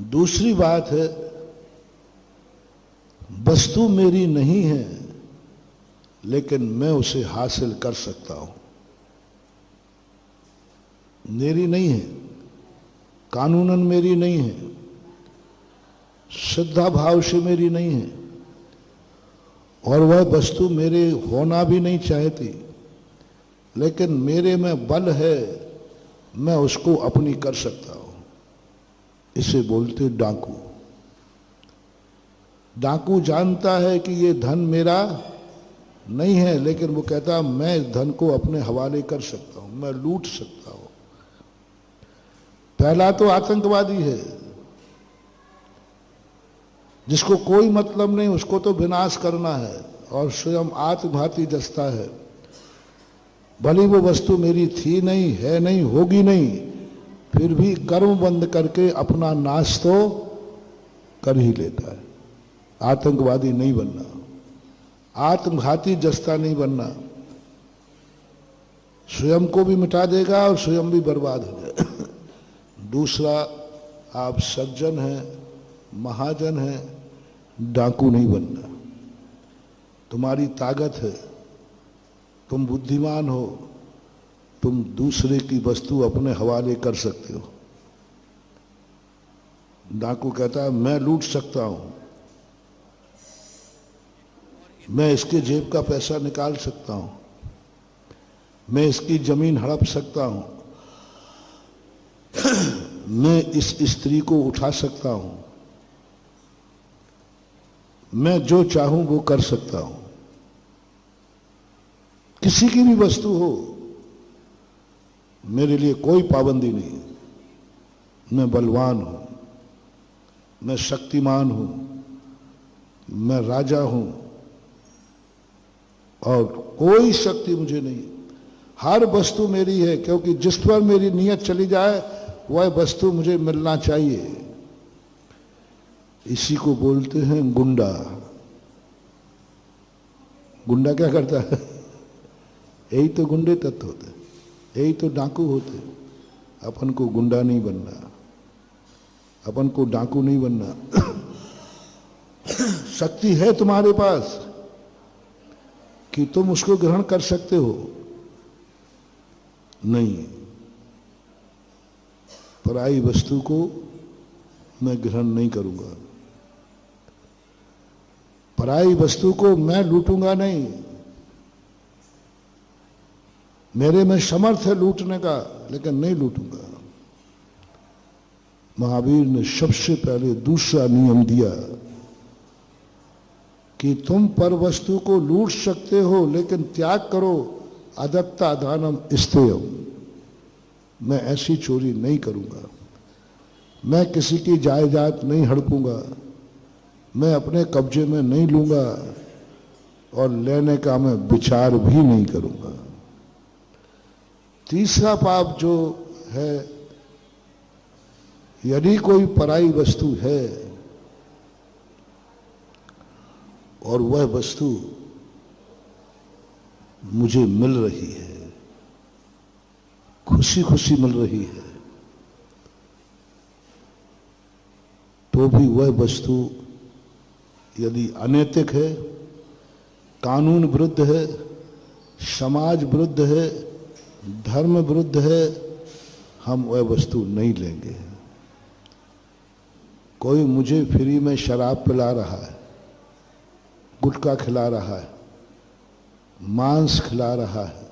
दूसरी बात है, वस्तु मेरी नहीं है लेकिन मैं उसे हासिल कर सकता हूं। मेरी नहीं है, कानूनन मेरी नहीं है, श्रद्धा भाव से मेरी नहीं है, और वह वस्तु मेरे होना भी नहीं चाहती, लेकिन मेरे में बल है, मैं उसको अपनी कर सकता हूं। इसे बोलते डाकू। डाकू जानता है कि ये धन मेरा नहीं है, लेकिन वो कहता मैं इस धन को अपने हवाले कर सकता हूं, मैं लूट सकता हूं। पहला तो आतंकवादी है, जिसको कोई मतलब नहीं, उसको तो विनाश करना है और स्वयं आत्मघाती जचता है। भले वो वस्तु मेरी थी नहीं, है नहीं, होगी नहीं, फिर भी कर्म बंद करके अपना नाश तो कर ही लेता है। आतंकवादी नहीं बनना, आत्मघाती जस्ता नहीं बनना। स्वयं को भी मिटा देगा और स्वयं भी बर्बाद हो जाए। दूसरा, आप सज्जन हैं, महाजन हैं, डाकू नहीं बनना। तुम्हारी ताकत है, तुम बुद्धिमान हो, तुम दूसरे की वस्तु अपने हवाले कर सकते हो। डाकू कहता है मैं लूट सकता हूं, मैं इसके जेब का पैसा निकाल सकता हूं, मैं इसकी जमीन हड़प सकता हूं, मैं इस स्त्री को उठा सकता हूं, मैं जो चाहूं वो कर सकता हूं। किसी की भी वस्तु हो, मेरे लिए कोई पाबंदी नहीं। मैं बलवान हूं, मैं शक्तिमान हूं, मैं राजा हूं और कोई शक्ति मुझे नहीं। हर वस्तु मेरी है, क्योंकि जिस पर मेरी नीयत चली जाए वह वस्तु मुझे मिलना चाहिए। इसी को बोलते हैं गुंडा। गुंडा क्या करता है? यही तो गुंडे तत्व होते, यही तो डाकू होते। अपन को गुंडा नहीं बनना, अपन को डाकू नहीं बनना। शक्ति है तुम्हारे पास कि तुम उसको ग्रहण कर सकते हो? नहीं। पराई वस्तु को मैं ग्रहण नहीं करूंगा, पराई वस्तु को मैं लूटूंगा नहीं। मेरे में समर्थ है लूटने का, लेकिन नहीं लूटूंगा। महावीर ने सबसे पहले दूसरा नियम दिया कि तुम पर वस्तु को लूट सकते हो, लेकिन त्याग करो अदत्ता दानम स्तेयम। मैं ऐसी चोरी नहीं करूंगा, मैं किसी की जायदाद नहीं हड़पूंगा, मैं अपने कब्जे में नहीं लूंगा और लेने का मैं विचार भी नहीं करूंगा। तीसरा पाप जो है, यदि कोई पराई वस्तु है और वह वस्तु मुझे मिल रही है, खुशी खुशी मिल रही है, तो भी वह वस्तु यदि अनैतिक है, कानून विरुद्ध है, समाज विरुद्ध है, धर्म विरुद्ध है, हम वह वस्तु नहीं लेंगे। कोई मुझे फ्री में शराब पिला रहा है, गुटखा खिला रहा है, मांस खिला रहा है,